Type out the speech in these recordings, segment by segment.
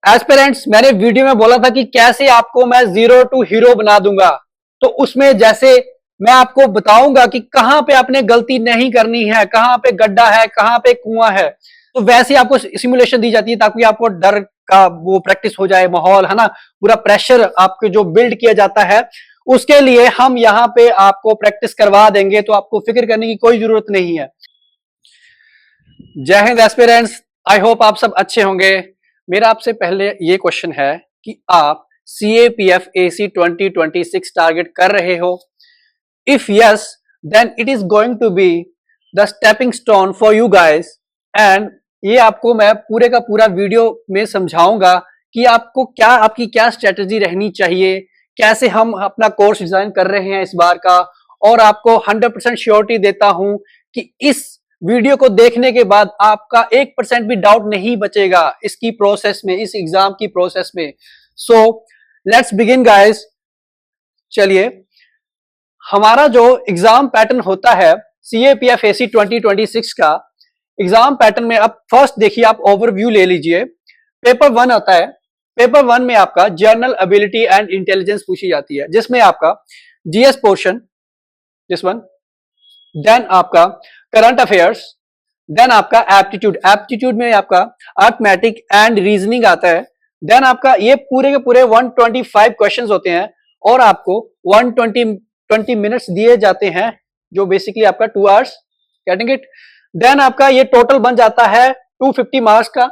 Aspirants, मैंने video में बोला था कि कैसे आपको मैं जीरो टू हीरो बना दूंगा। तो उसमें जैसे मैं आपको बताऊंगा कि कहां पे आपने गलती नहीं करनी है, कहां पे गड्ढा है, कहां पे कुआं है, तो वैसे आपको सिमुलेशन दी जाती है ताकि आपको डर का वो प्रैक्टिस हो जाए, माहौल है ना, पूरा प्रेशर आपके जो बिल्ड किया जाता है उसके लिए हम यहाँ पे आपको प्रैक्टिस करवा देंगे, तो आपको फिक्र करने की कोई जरूरत नहीं है। जय हिंद एस्पिरेंट्स, आई होप आप सब अच्छे होंगे। मेरा आपसे पहले ये क्वेश्चन है कि आप CAPF AC 2026 टारगेट कर रहे हो? If yes, then it is going to be the stepping stone for you guys. And ये आपको मैं पूरे का पूरा वीडियो में समझाऊंगा कि आपको क्या, आपकी क्या स्ट्रेटेजी रहनी चाहिए, कैसे हम अपना कोर्स डिजाइन कर रहे हैं इस बार का। और आपको 100% श्योरिटी देता हूं कि इस वीडियो को देखने के बाद आपका 1% भी डाउट नहीं बचेगा इसकी प्रोसेस में, इस एग्जाम की प्रोसेस में। So let's begin guys. चलिए, हमारा जो एग्जाम पैटर्न होता है CAPF AC 2026 का एग्जाम पैटर्न में, अब फर्स्ट देखिए, आप ओवरव्यू ले लीजिए। पेपर 1 आता है। पेपर 1 में आपका जनरल एबिलिटी एंड इंटेलिजेंस पूछी जाती है, जिसमें आपका GS portion, this one, then आपका करंट अफेयर्स, देन आपका एप्टीट्यूड। एप्टीट्यूड में आपका अर्थमेटिक एंड रीजनिंग आता है। देन आपका ये पूरे के पूरे 125 क्वेश्चंस होते हैं और आपको 120 मिनट्स दिए जाते हैं, जो बेसिकली आपका 2 आवर्स, गेटिंग इट। देन आपका ये टोटल बन जाता है 250 मार्क्स का।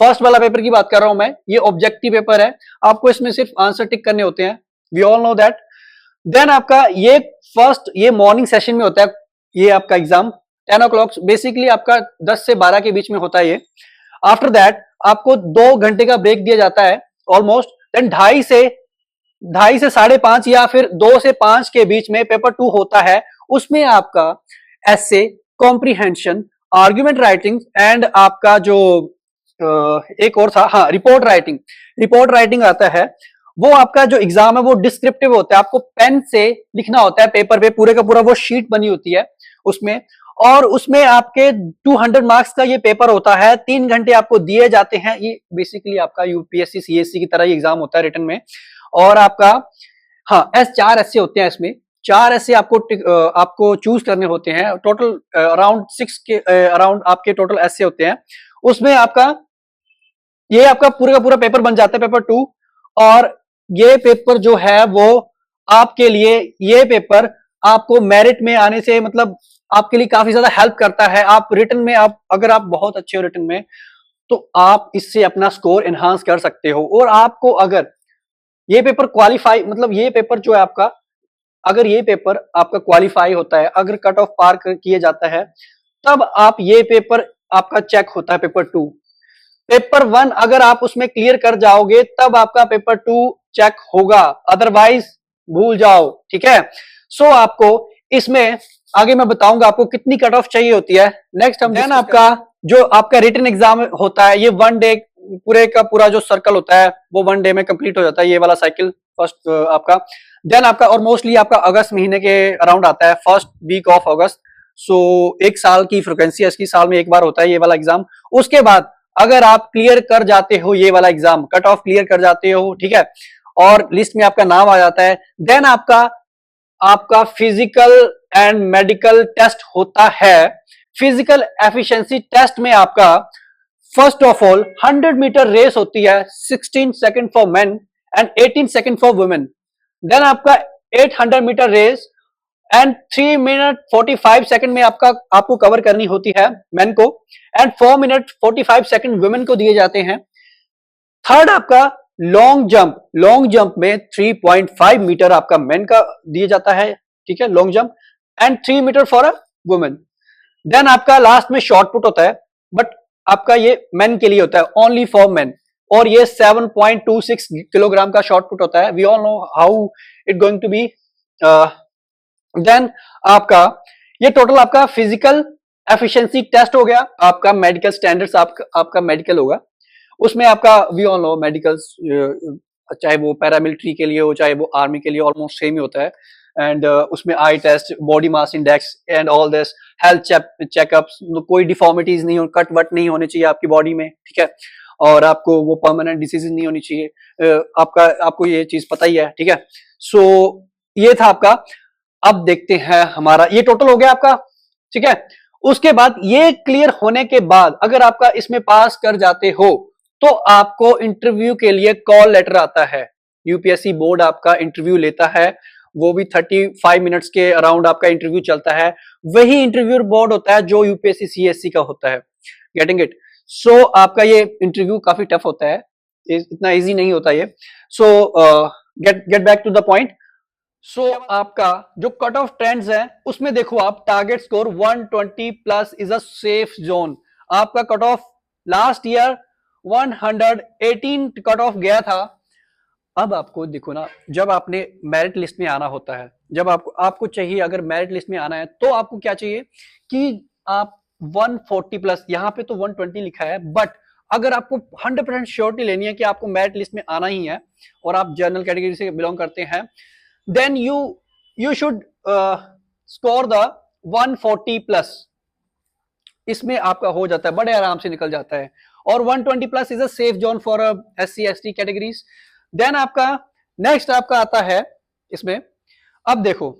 फर्स्ट वाला पेपर की बात कर रहा हूं मैं, ये ऑब्जेक्टिव पेपर है, आपको इसमें सिर्फ आंसर टिक करने होते हैं, we all know that. Then आपका ये फर्स्ट, ये मॉर्निंग सेशन में होता है, ये आपका एग्जाम 10 o'clock, बेसिकली आपका 10 से 12 के बीच में होता है ये। आफ्टर दैट आपको 2 घंटे का ब्रेक दिया जाता है ऑलमोस्ट। देन 2:30 से 5:30 या फिर 2 से 5 के बीच में पेपर 2 होता है। उसमें आपका एसे, कॉम्प्रीहेंशन, आर्ग्यूमेंट राइटिंग एंड आपका जो एक और था, हाँ, रिपोर्ट राइटिंग। रिपोर्ट राइटिंग आता है। वो आपका जो एग्जाम है वो डिस्क्रिप्टिव होता है, आपको पेन से लिखना होता है पेपर पे, पूरे का पूरा वो शीट बनी होती है उसमें। और उसमें आपके 200 मार्क्स का ये पेपर होता है, 3 घंटे आपको दिए जाते हैं। ये बेसिकली आपका UPSC CSC की तरह ही एग्जाम होता है रिटन में। और आपका, हाँ, 4 ऐसे होते हैं इसमें, 4 ऐसे आपको चूज करने होते हैं। टोटल अराउंड 6 के अराउंड आपके टोटल ऐसे होते हैं। उसमें आपका ये आपका पूरा का पूरा पेपर बन जाता है, पेपर 2। और ये पेपर जो है वो आपके लिए, ये पेपर आपको मेरिट में आने से, मतलब आपके लिए काफी ज्यादा हेल्प करता है। आप रिटन में, आप अगर आप बहुत अच्छे हो रिटन में, तो आप इससे अपना स्कोर एनहांस कर सकते हो। और आपको अगर ये पेपर क्वालिफाई, मतलब ये पेपर जो है आपका, अगर ये पेपर आपका क्वालिफाई होता है, अगर कट ऑफ पार किए जाता है, तब आप ये पेपर आपका चेक होता है पेपर 2। पेपर 1 अगर आप उसमें क्लियर कर जाओगे तब आपका पेपर 2 चेक होगा, अदरवाइज भूल जाओ, ठीक है। सो आपको इसमें आगे मैं बताऊंगा आपको कितनी कट ऑफ चाहिए होती है। नेक्स्ट हम देन आपका जो आपका रिटन एग्जाम होता है, ये 1 डे, पूरे का पूरा जो सर्कल होता है वो 1 डे में कंप्लीट हो जाता है, ये वाला साइकिल फर्स्ट आपका। देन आपका, और मोस्टली आपका अगस्त महीने के अराउंड आता है, फर्स्ट वीक ऑफ अगस्त। सो 1 साल की फ्रिक्वेंसी है इसकी, साल में 1 बार होता है ये वाला एग्जाम। उसके बाद अगर आप क्लियर कर जाते हो ये वाला एग्जाम, कट ऑफ क्लियर कर जाते हो, ठीक है, और लिस्ट में आपका नाम आ जाता है, देन आपका आपका फिजिकल एंड मेडिकल टेस्ट होता है। फिजिकल एफिशिएंसी टेस्ट में आपका first of all 100 metre race होती है, 16 second for men and 18 second for women. Then आपका 800 metre race and 3 minute 45 second में आपको कवर करनी होती है मेन को, एंड 4 मिनट 45 सेकंड वुमेन को दिए जाते हैं। थर्ड आपका लॉन्ग जंप, लॉन्ग जंप में 3.5 मीटर आपका मेन का दिया जाता है, ठीक है, long jump, and 3 metre for a women. Then आपका लास्ट में शॉर्ट पुट होता है, बट आपका ये मेन के लिए होता है, ओनली फॉर मेन, और ये 7.26 किलोग्राम का शॉर्ट पुट होता है। We all know how it going to be. Then आपका ये टोटल आपका फिजिकल एफिशिएंसी टेस्ट हो गया। आपका मेडिकल स्टैंडर्ड्स, आपका मेडिकल होगा, उसमें आपका वी ऑल नो मेडिकल, चाहे वो पैरामिलिट्री के लिए हो चाहे वो आर्मी के लिए, ऑलमोस्ट सेम ही होता है। एंड उसमें eye test, body mass index and all this, health checkups, कोई डिफॉर्मिटीज नहीं हो, कट वट नहीं होने चाहिए आपकी बॉडी में, ठीक है। और आपको वो परमानेंट डिसीज नहीं होनी चाहिए। आपको ये चीज पता ही है, ठीक है। सो ये था आपका। अब देखते हैं हमारा ये टोटल हो गया आपका, ठीक है। उसके बाद ये क्लियर होने के बाद अगर आपका इसमें पास कर जाते हो तो आपको इंटरव्यू के लिए कॉल लेटर आता है। यूपीएससी बोर्ड आपका इंटरव्यू लेता है, वो भी 35 मिनट्स के अराउंड आपका इंटरव्यू चलता है। वही इंटरव्यू बोर्ड होता है जो यूपीएससी सीएससी का होता है। Getting it? सो आपका ये इंटरव्यू काफी टफ होता है, इतना इजी नहीं होता ये। So get back to the point. So आपका जो कट ऑफ ट्रेंड्स है उसमें देखो आप, target score 120 plus is a safe zone. आपका cut off last year 118 cut off गया था। अब आपको देखो ना, जब आपने मेरिट लिस्ट में आना होता है, जब आपको चाहिए अगर मेरिट लिस्ट में आना है तो आपको क्या चाहिए कि आप 140 प्लस, यहां पे तो 120 लिखा है, बट अगर आपको 100% श्योरिटी लेनी है कि आपको मेरिट लिस्ट में आना ही है और आप जनरल कैटेगरी से बिलोंग करते हैं, then you should score the 140 plus. इसमें आपका हो जाता है, बड़े आराम से निकल जाता है। और 120 plus is a safe zone for SC ST categories. Then आपका नेक्स्ट आपका आता है इसमें, अब देखो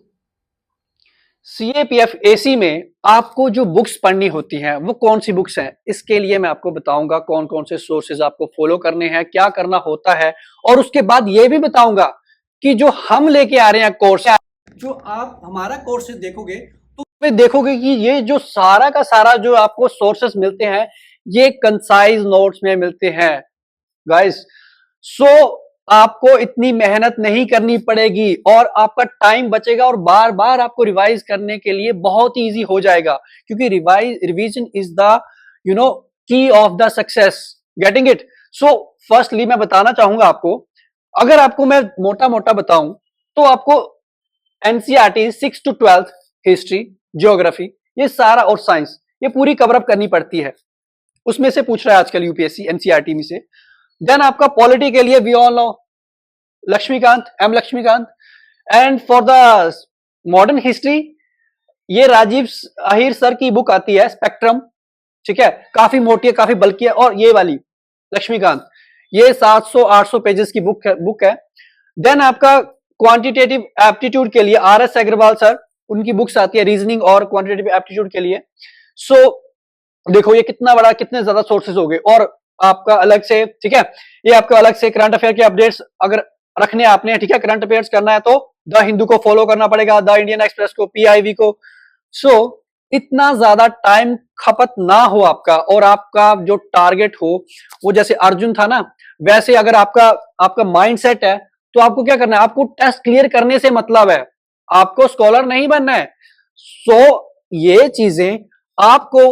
CAPF AC में आपको जो बुक्स पढ़नी होती हैं वो कौन सी बुक्स हैं, इसके लिए मैं आपको बताऊंगा कौन कौन से सोर्सेज आपको फॉलो करने हैं, क्या करना होता है। और उसके बाद ये भी बताऊंगा कि जो हम लेके आ रहे हैं कोर्स, जो आप हमारा कोर्सेज देखोगे तो उसमें देखोगे कि ये जो सारा का सारा जो आपको सोर्सेज मिलते हैं ये कंसाइज नोट्स में मिलते हैं गाइस। सो आपको इतनी मेहनत नहीं करनी पड़ेगी और आपका टाइम बचेगा और बार बार आपको रिवाइज करने के लिए बहुत ही इजी हो जाएगा, क्योंकि रिवीजन इज द की of the success. Getting it? So firstly मैं बताना चाहूंगा आपको, अगर आपको मैं मोटा मोटा बताऊं तो आपको एनसीईआरटी 6 to 12 हिस्ट्री, ज्योग्राफी, ये सारा और साइंस ये पूरी कवर अप करनी पड़ती है। उसमें से पूछ रहा है आजकल यूपीएससी एनसीईआरटी में से। देन आपका पॉलिटी के लिए we all know Laxmikanth, M Laxmikanth. And for the modern history ये राजीव अहिर सर की बुक आती है स्पेक्ट्रम, ठीक है, काफी मोटी है, काफी बल्कि है, और ये वाली लक्ष्मीकांत ये 700-800 पेजेस की बुक है। देन आपका क्वांटिटेटिव एप्टीट्यूड के लिए RS अग्रवाल सर, उनकी बुक्स आती है रीजनिंग और क्वांटिटेटिव एप्टीट्यूड के लिए। सो देखो ये कितना बड़ा, कितने ज्यादा सोर्सेज हो गए। और आपका अलग से, ठीक है, ये आपका अलग से करंट अफेयर के अपडेट्स अगर रखने आपने, ठीक है, करंट अफेयर्स करना है तो द हिंदू को फॉलो करना पड़ेगा, द इंडियन एक्सप्रेस को, PIV को। सो इतना ज्यादा टाइम खपत ना हो आपका, और आपका जो टारगेट हो वो जैसे अर्जुन था ना, वैसे अगर आपका माइंड सेट है तो आपको क्या करना है, आपको टेस्ट क्लियर करने से मतलब है, आपको स्कॉलर नहीं बनना है। सो ये चीजें आपको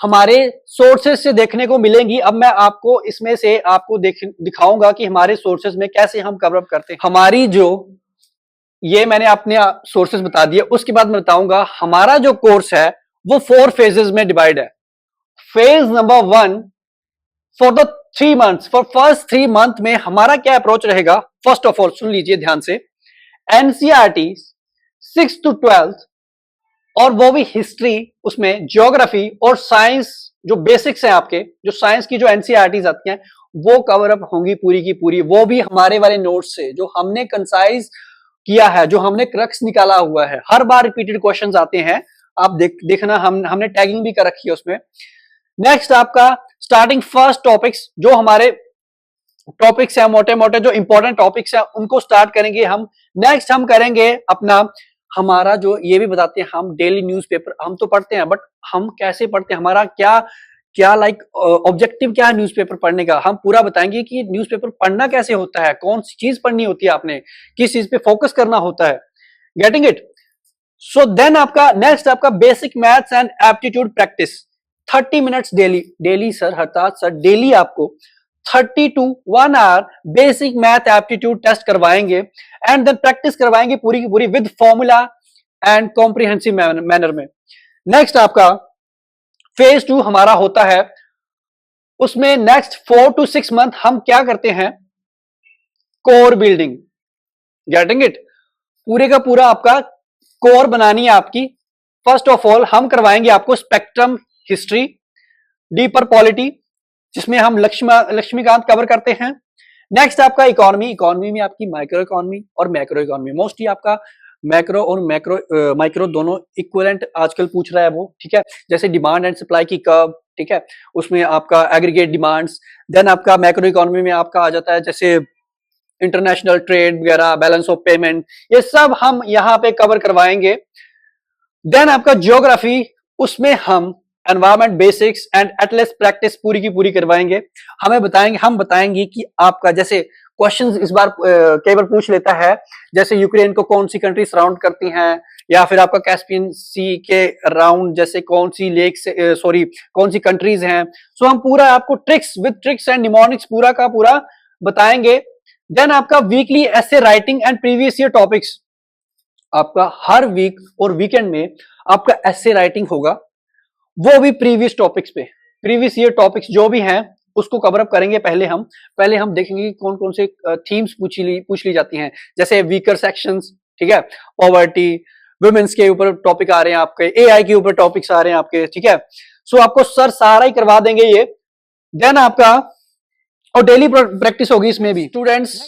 हमारे सोर्सेज से देखने को मिलेंगी। अब मैं आपको इसमें से आपको दिखाऊंगा कि हमारे सोर्सेज में कैसे हम कवर अप करते हैं। हमारी जो ये मैंने अपने सोर्सेज बता दिए, उसके बाद मैं बताऊंगा हमारा जो कोर्स है वो 4 फेजेस में डिवाइड है। Phase number 1 for the 3 months, for first 3 month में हमारा क्या अप्रोच रहेगा। फर्स्ट ऑफ ऑल सुन लीजिए ध्यान से, एनसीईआरटी 6 to 12 और वो भी हिस्ट्री, उसमें ज्योग्राफी और साइंस जो बेसिक्स हैं आपके, जो साइंस की जो एनसीईआरटीज आती हैं वो कवर अप होंगी पूरी की पूरी, वो भी हमारे वाले नोट्स से जो हमने कंसाइज किया है, जो हमने क्रक्स निकाला हुआ है। हर बार रिपीटेड क्वेश्चंस आते हैं, आप देखना, हमने टैगिंग भी कर रखी है उसमें। नेक्स्ट आपका स्टार्टिंग फर्स्ट टॉपिक्स, जो हमारे टॉपिक्स हैं मोटे मोटे जो इंपॉर्टेंट टॉपिक्स हैं उनको स्टार्ट करेंगे हम। नेक्स्ट हम करेंगे अपना, हमारा जो ये भी बताते हैं हम डेली न्यूज़पेपर हम तो पढ़ते हैं, बट हम कैसे पढ़ते हैं, हमारा क्या क्या लाइक ऑब्जेक्टिव क्या है न्यूज़पेपर पढ़ने का, हम पूरा बताएंगे कि न्यूज़पेपर पढ़ना कैसे होता है, कौन सी चीज पढ़नी होती है, आपने किस चीज पे फोकस करना होता है। Getting it? सो देन आपका नेक्स्ट आपका basic maths and aptitude practice 30 minutes daily. Daily sir, Hartaj sir, daily आपको 30 to 1 hour basic math aptitude test करवाएंगे एंड देन प्रैक्टिस करवाएंगे पूरी की पूरी with formula and comprehensive manner में। नेक्स्ट आपका फेज 2 हमारा होता है, उसमें नेक्स्ट 4 to 6 मंथ हम क्या करते हैं, कोर बिल्डिंग। Getting it? पूरे का पूरा आपका कोर बनानी है आपकी। फर्स्ट ऑफ ऑल हम करवाएंगे आपको स्पेक्ट्रम हिस्ट्री, डीपर पॉलिटी, जिसमें हम लक्ष्मीकांत कवर करते हैं। नेक्स्ट आपका इकोनॉमी, इकोनॉमी में आपकी माइक्रो इकोनॉमी और मैक्रो इकोनॉमी, मोस्टली आपका मैक्रो और माइक्रो दोनों इक्विवेलेंट आजकल पूछ रहा है वो, ठीक है। जैसे डिमांड एंड सप्लाई की कर्व, ठीक है, उसमें आपका एग्रीगेट डिमांड्स। देन आपका मैक्रो इकोनॉमी में आपका आ जाता है जैसे इंटरनेशनल ट्रेड वगैरह, बैलेंस ऑफ पेमेंट, ये सब हम यहाँ पे कवर करवाएंगे। देन आपका ज्योग्राफी, उसमें हम environment basics and Atlas practice पूरी की पूरी करवाएंगे। हम बताएंगे कि आपका जैसे क्वेश्चंस इस बार कई बार पूछ लेता है, जैसे यूक्रेन को कौन सी कंट्री सराउंड करती हैं, या फिर आपका कैस्पियन सी के अराउंड जैसे कौन सी लेक से कौन सी कंट्रीज हैं। सो हम पूरा आपको ट्रिक्स एंड निमोनिक्स पूरा का पूरा बताएंगे। देन आपका weekly essay writing and previous year topics, आपका हर वीक और वीकेंड में आपका एसे राइटिंग होगा, वो भी प्रीवियस टॉपिक्स पे, प्रीवियस ईयर टॉपिक्स जो भी हैं उसको कवर अप करेंगे। पहले हम देखेंगे कौन कौन से थीम्स पूछ ली जाती हैं, जैसे वीकर सेक्शंस, ठीक है, पॉवर्टी, वुमेन्स के ऊपर टॉपिक आ रहे हैं आपके, एआई के ऊपर टॉपिक्स आ रहे हैं आपके, ठीक है। सो आपको सर सारा ही करवा देंगे ये। देन आपका और डेली प्रैक्टिस होगी इसमें भी। स्टूडेंट्स,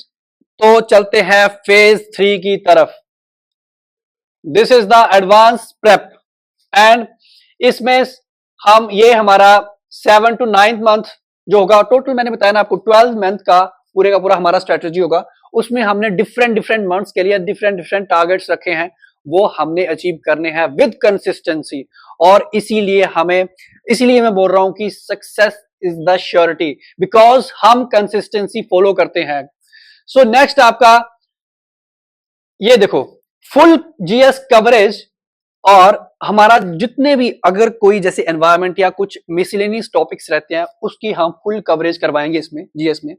तो चलते हैं फेज 3 की तरफ। This is the advance prep and इसमें हम ये हमारा 7 to 9 मंथ जो होगा, टोटल मैंने बताया ना आपको 12 मंथ का पूरा हमारा स्ट्रेटेजी होगा। उसमें हमने डिफरेंट मंथ्स के लिए डिफरेंट टारगेट्स रखे हैं, वो हमने अचीव करने हैं विद कंसिस्टेंसी। और इसीलिए मैं बोल रहा हूं कि success is the surety, because हम कंसिस्टेंसी फॉलो करते हैं। सो नेक्स्ट आपका ये देखो, फुल जीएस कवरेज, और हमारा जितने भी अगर कोई जैसे एनवायरमेंट या कुछ मिसलेनियस टॉपिक्स रहते हैं उसकी हम फुल कवरेज करवाएंगे इसमें जीएस में।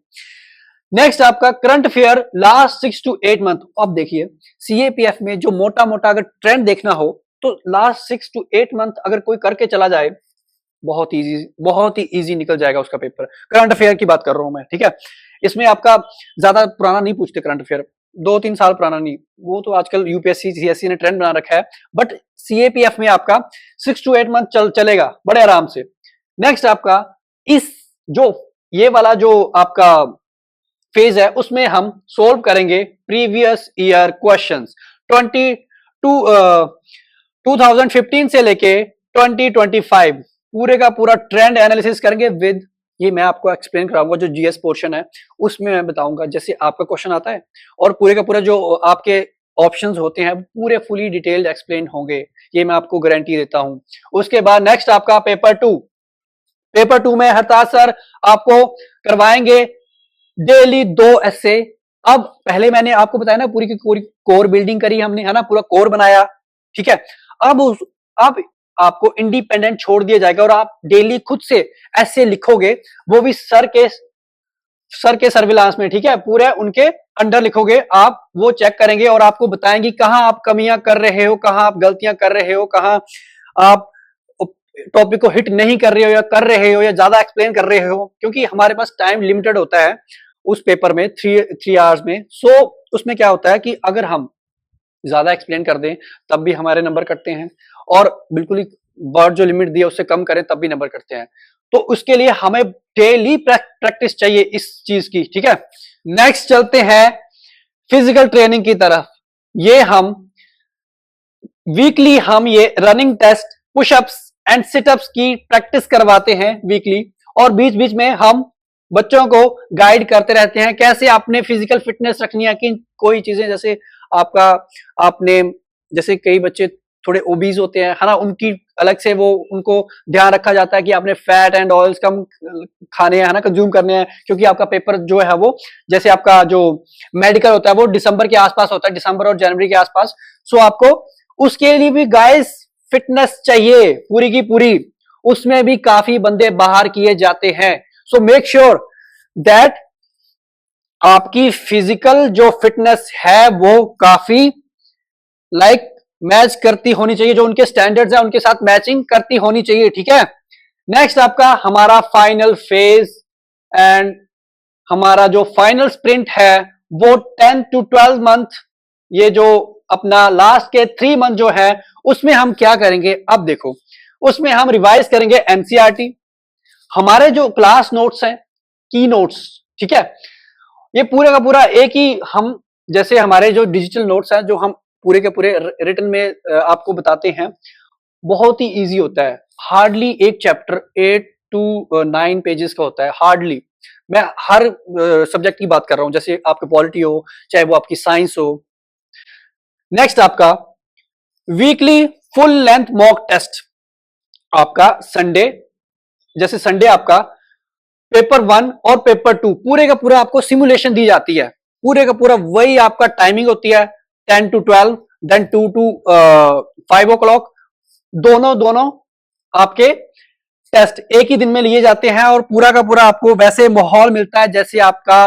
नेक्स्ट आपका current affair last 6 to 8 month. अब देखिए सीएपीएफ में जो मोटा अगर ट्रेंड देखना हो तो लास्ट 6 to 8 मंथ अगर कोई करके चला जाए, बहुत ही इजी निकल जाएगा उसका पेपर। करंट अफेयर की बात कर रहा हूं मैं, ठीक है। इसमें आपका ज्यादा पुराना नहीं पूछते करंट अफेयर, 2-3 साल पुराना नहीं, वो तो आजकल यूपीएससी सीएससी ने ट्रेंड बना रखा है, बट सीएपीएफ में आपका 6 to 8 मंथ चलेगा बड़े आराम से। नेक्स्ट आपका ये वाला जो आपका फेज है उसमें हम सोल्व करेंगे प्रीवियस ईयर क्वेश्चंस 2015 से लेके 2025 पूरे का पूरा ट्रेंड एनालिसिस करेंगे विद, ये मैं आपको एक्सप्लेन कराऊंगा जो जीएस पोर्शन है उसमें मैं बताऊंगा जैसे आपका क्वेश्चन आता है, और पूरे का पूरा जो आपके ऑप्शंस होते हैं पूरे फुली डिटेल्ड एक्सप्लेन होंगे, ये मैं आपको गारंटी देता हूं। उसके बाद नेक्स्ट आपका पेपर 2 में हरताज सर आपको करवाएंगे डेली 2 एसे। अब पहले मैंने आपको बताया ना पूरी की पूरी कोर बिल्डिंग करी हमने, है ना, पूरा कोर बनाया, ठीक है। अब आपको इंडिपेंडेंट छोड़ दिया जाएगा और आप डेली खुद से ऐसे लिखोगे, वो भी सर के सर्विलांस में, ठीक है, पूरे उनके अंडर लिखोगे आप, वो चेक करेंगे और आपको बताएंगे कहां आप कमियां कर रहे हो, कहां आप गलतियां कर रहे हो, कहां आप टॉपिक को हिट नहीं कर रहे हो या कर रहे हो या ज्यादा एक्सप्लेन कर रहे हो, क्योंकि हमारे पास टाइम लिमिटेड होता है उस पेपर में 3 आवर्स में। सो उसमें क्या होता है कि अगर हम ज्यादा एक्सप्लेन कर दें तब भी हमारे नंबर कटते हैं, और बिल्कुल ही वर्ड जो लिमिट दिया उससे कम करें तब भी नंबर कटते हैं। तो उसके लिए हमें डेली प्रैक्टिस चाहिए इस चीज की, ठीक है। नेक्स्ट चलते हैं फिजिकल ट्रेनिंग की तरफ। ये हम वीकली ये running test, pushups and situps की प्रैक्टिस करवाते हैं वीकली, और बीच बीच में हम बच्चों को गाइड करते रहते हैं कैसे आपने फिजिकल फिटनेस रखनी है, कि कोई चीजें जैसे आपने जैसे कई बच्चे थोड़े ओबीज होते हैं, है ना, उनकी अलग से उनको ध्यान रखा जाता है कि आपने फैट एंड ऑयल्स कम खाने हैं, है ना, कंज्यूम करने हैं, क्योंकि आपका पेपर जो है वो जैसे आपका जो मेडिकल होता है वो दिसंबर के आसपास होता है, दिसंबर और जनवरी के आसपास। सो आपको उसके लिए भी गाइस फिटनेस चाहिए पूरी की पूरी, उसमें भी काफी बंदे बाहर किए जाते हैं। सो मेक श्योर दैट आपकी फिजिकल जो फिटनेस है वो काफी मैच करती होनी चाहिए, जो उनके स्टैंडर्ड्स है उनके साथ मैचिंग करती होनी चाहिए, ठीक है। नेक्स्ट आपका हमारा फाइनल फेज एंड हमारा जो फाइनल स्प्रिंट है वो 10 to 12 मंथ, ये जो अपना लास्ट के 3 मंथ जो है उसमें हम क्या करेंगे, अब देखो उसमें हम रिवाइज करेंगे एनसीईआरटी, हमारे जो क्लास नोट्स हैं, की नोट्स, ठीक है, ये पूरे का पूरा एक ही हम, जैसे हमारे जो डिजिटल नोट्स हैं जो हम पूरे के पूरे रिटन में आपको बताते हैं, बहुत ही इजी होता है। हार्डली एक चैप्टर 8 to 9 पेजेस का होता है, हार्डली। मैं हर सब्जेक्ट की बात कर रहा हूं, जैसे आपकी पॉलिटी हो, चाहे वो आपकी साइंस हो। नेक्स्ट आपका weekly full length mock test, आपका संडे, जैसे संडे आपका पेपर 1 और पेपर 2 पूरे का पूरा आपको सिमुलेशन दी जाती है, पूरे का पूरा वही आपका टाइमिंग होती है 10 to 12, देन 2 to 5 o'clock, दोनों दोनों आपके टेस्ट एक ही दिन में लिए जाते हैं और पूरा का पूरा आपको वैसे माहौल मिलता है जैसे आपका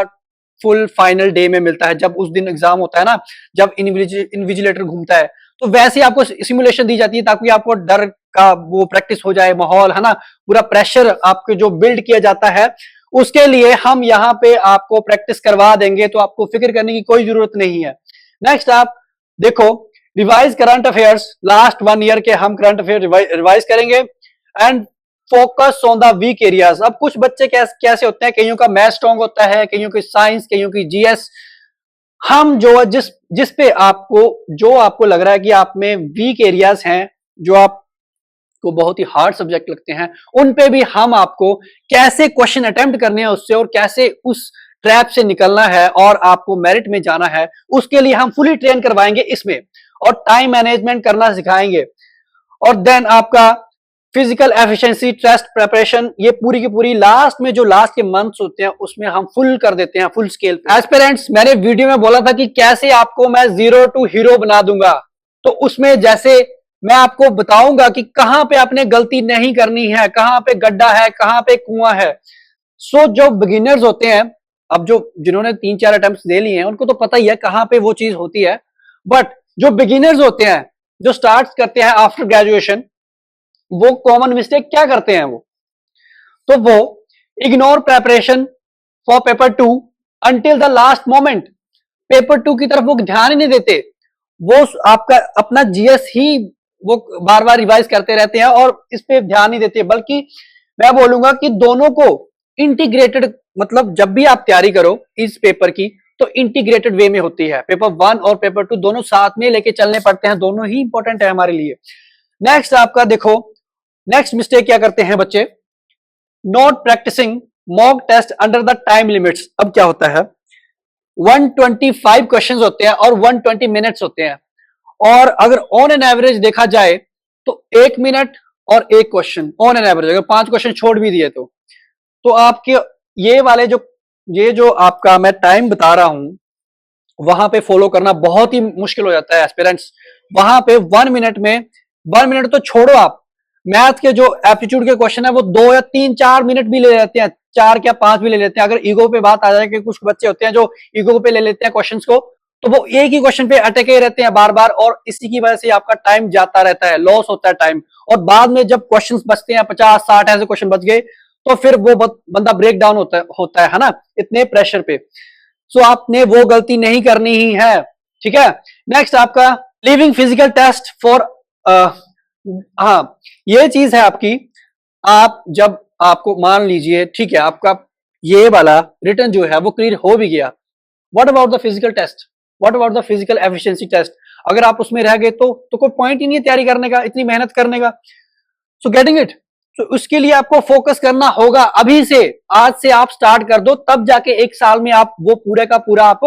फुल फाइनल डे में मिलता है, जब उस दिन एग्जाम होता है ना, जब इन्विजिलेटर घूमता है, तो वैसे आपको सिमुलेशन दी जाती है ताकि आपको डर का वो प्रैक्टिस हो जाए, माहौल है ना, पूरा प्रेशर आपके जो बिल्ड किया जाता है, उसके लिए हम यहाँ पे आपको प्रैक्टिस करवा देंगे, तो आपको फिक्र करने की कोई जरूरत नहीं है। नेक्स्ट आप देखो, revise current affairs, last 1 year के हम करंट अफेयर रिवाइज करेंगे and focus on the weak areas. अब कुछ बच्चे कैसे होते हैं, कईयों का मैथ स्ट्रॉन्ग होता है, कईयों की साइंस, कईयों की जीएस। हम जो जिस जिस पे आपको जो आपको लग रहा है कि आप में वीक एरियाज हैं, जो आपको बहुत ही हार्ड सब्जेक्ट लगते हैं, उन पे भी हम आपको कैसे क्वेश्चन अटेम्प्ट करने हैं उससे, और कैसे उस ट्रैप से निकलना है और आपको मेरिट में जाना है, उसके लिए हम फुली ट्रेन करवाएंगे इसमें, और टाइम मैनेजमेंट करना सिखाएंगे। और देन आपका फिजिकल एफिशिएंसी टेस्ट प्रिपरेशन, ये पूरी की पूरी लास्ट में जो लास्ट के मंथ्स होते हैं उसमें हम फुल कर देते हैं, फुल स्केल पे। एस्पिरेंट्स, मैंने वीडियो में बोला था कि कैसे आपको मैं 0 to हीरो बना दूंगा, तो उसमें जैसे मैं आपको बताऊंगा कि कहां पे आपने गलती नहीं करनी है, कहां पे गड्ढा है, कहां पे कुआं है। सो जो बिगिनर्स होते हैं, अब जो जिन्होंने 3-4 अटेम्प्ट दे लिए हैं उनको तो पता ही है कहां पे वो चीज होती है, बट जो बिगिनर्स होते हैं, जो स्टार्ट करते हैं आफ्टर ग्रेजुएशन, वो कॉमन मिस्टेक क्या करते हैं, तो वो ignore preparation for paper 2 until the last moment. Paper 2 की तरफ वो ध्यान ही नहीं देते, वो आपका अपना जीएस ही वो बार बार रिवाइज करते रहते हैं और इस पे ध्यान नहीं देते। बल्कि मैं बोलूंगा कि दोनों को इंटीग्रेटेड, मतलब जब भी आप तैयारी करो इस पेपर की, तो इंटीग्रेटेड वे में होती है। पेपर 1 और पेपर 2 दोनों साथ में लेके चलने पड़ते हैं, दोनों ही इंपॉर्टेंट है हमारे लिए। नेक्स्ट आपका देखो, नेक्स्ट मिस्टेक क्या करते हैं बच्चे, not practising mock test under the time limits. अब क्या होता है, 125 क्वेश्चंस होते हैं और 120 मिनट्स होते हैं, और अगर ऑन एन एवरेज देखा जाए तो 1 मिनट और एक क्वेश्चन ऑन एन एवरेज, अगर 5 क्वेश्चन छोड़ भी दिए तो आपके ये वाले ये जो आपका मैं टाइम बता रहा हूं, वहां पे फॉलो करना बहुत ही मुश्किल हो जाता है एस्पिरेंट्स। वहां पे 1 मिनट में, 1 मिनट तो छोड़ो, आप मैथ के जो एप्टीट्यूड के क्वेश्चन है वो 2 या 3-4 मिनट भी ले लेते हैं, 4 या 5 भी ले लेते हैं। अगर ईगो पे बात आ जाए कि कुछ बच्चे होते हैं जो ईगो पे ले लेते हैं क्वेश्चंस को, तो वो एक ही क्वेश्चन पे अटके रहते हैं बार बार, और इसी की वजह से आपका टाइम जाता रहता है, लॉस होता है टाइम। और बाद में जब क्वेश्चंस बचते हैं 50-60 ऐसे क्वेश्चन बच गए, तो फिर वो बंदा ब्रेक डाउन होता है ना, इतने प्रेशर पे। सो आपने वो गलती नहीं करनी ही है, ठीक है। नेक्स्ट आपका लिविंग फिजिकल टेस्ट फॉर, हाँ ये चीज है आपकी, आप जब आपको मान लीजिए, ठीक है, आपका ये वाला रिटर्न जो है वो क्लियर हो भी गया, what about the physical test, what about the physical efficiency test, अगर आप उसमें रह गए तो कोई पॉइंट ही नहीं है तैयारी करने का, इतनी मेहनत करने का। सो गेटिंग इट, तो उसके लिए आपको फोकस करना होगा अभी से, आज से आप स्टार्ट कर दो, तब जाके 1 साल में आप वो पूरे का पूरा आप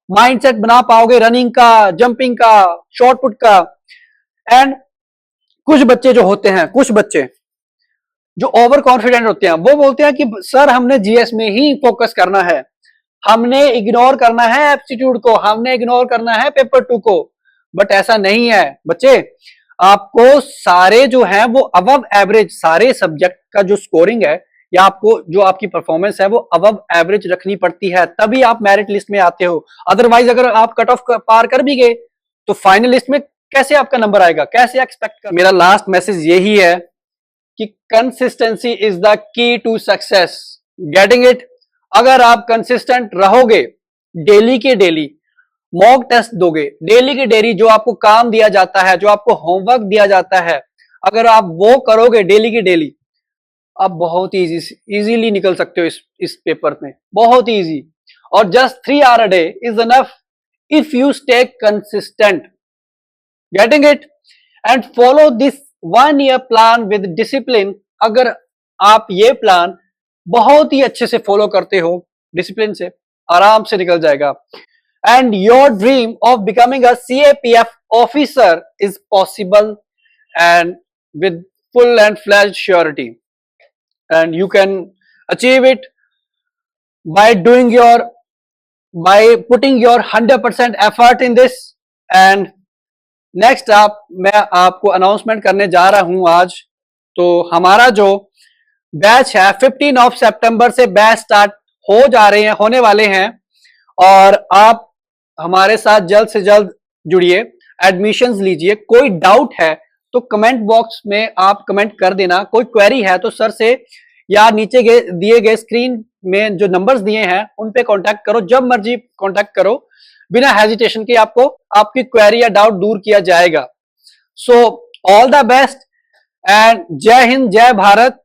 माइंडसेट बना पाओगे, रनिंग का, जंपिंग का, शॉर्ट पुट का। एंड कुछ बच्चे जो होते हैं, कुछ बच्चे जो ओवर कॉन्फिडेंट होते हैं, वो बोलते हैं कि सर हमने जीएस में ही फोकस करना है, हमने इग्नोर करना है एप्टीट्यूड को, हमने इग्नोर करना है पेपर 2 को। बट ऐसा नहीं है बच्चे, आपको सारे जो है वो अबव एवरेज, सारे सब्जेक्ट का जो स्कोरिंग है या आपको जो आपकी परफॉर्मेंस है वो अबव एवरेज रखनी पड़ती है, तभी आप मेरिट लिस्ट में आते हो। अदरवाइज अगर आप कट ऑफ पार कर भी गए तो फाइनल लिस्ट में कैसे आपका नंबर आएगा, कैसे एक्सपेक्ट कर। मेरा लास्ट मैसेज यही है कि consistency is the key to success, getting it. अगर आप कंसिस्टेंट रहोगे, डेली के डेली मॉक टेस्ट दोगे, डेली की डेली जो आपको काम दिया जाता है, जो आपको होमवर्क दिया जाता है, अगर आप वो करोगे डेली की डेली, आप बहुत इजीली निकल सकते हो इस पेपर में, बहुत इजी। और just 3 hour a day is enough if you stay consistent, getting it, and follow this 1 year plan with discipline. अगर आप ये प्लान बहुत ही अच्छे से फॉलो करते हो डिसिप्लिन से, आराम से निकल जाएगा। And your dream of becoming a CAPF officer is possible and with full and fledged surety, and you can achieve it by putting your 100% effort in this. And next मैं आपको announcement करने जा रहा हूं आज। तो हमारा जो बैच है 15 सितंबर से बैच स्टार्ट होने वाले हैं, और आप हमारे साथ जल्द से जल्द जुड़िए, एडमिशंस लीजिए। कोई डाउट है तो कमेंट बॉक्स में आप कमेंट कर देना। कोई क्वेरी है तो सर से या नीचे दिए गए स्क्रीन में जो नंबर्स दिए हैं उन पे कांटेक्ट करो, जब मर्जी कांटेक्ट करो, बिना हेजिटेशन के आपको आपकी क्वेरी या डाउट दूर किया जाएगा। So all the best and जय हिंद, जय भारत।